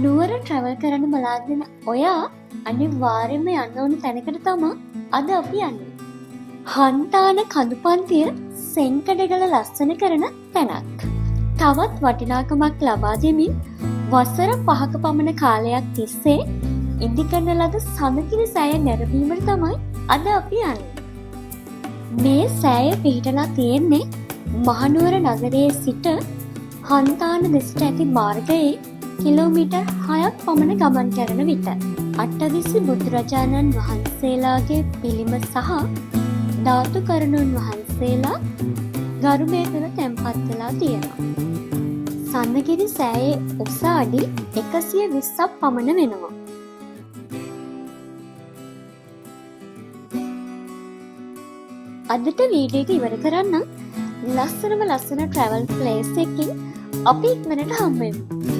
නුවර ට්‍රැවල් කරන්න බලාගෙන ඔයා අනිවාර්යයෙන්ම යන්න ඕන තැනකට තමා අද අපි යන්නේ. හන්තාන කඳුපන්තිය සෙන්කඩගල ලස්සන කරන තැනක්. තවත් වටිනාකමක් ලබා දෙමින් වසර 5ක පමණ කාලයක් තිස්සේ ඉදිකරන ලද සඳකිරි සෑය නැරඹීමට තමයි අද අපි යන්නේ. මේ සෑය පිහිටලා තියෙන්නේ මහනුවර නගරයේ සිට හන්තාන දෙසට ඇති මාර්ගයේ කිලෝමීටර් 6ක් පමණ ගමන් කරන විට අටදිසි බුදුරජාණන් වහන්සේලාගේ පිළිම සහ ධාතු කරුණුන් වහන්සේලා ගරුමේ තුළ තැන්පත් වෙලා තියෙනවා. සඳගිරි සෑයේ උස අඩි 120ක් පමණ වෙනවා. අදට වීඩියෝ එක ඉවර කරන්න ලස්සන ට්‍රැවල් ප්ලේස් එකකින් අපි ඉක්මනට හම්බ වෙමු.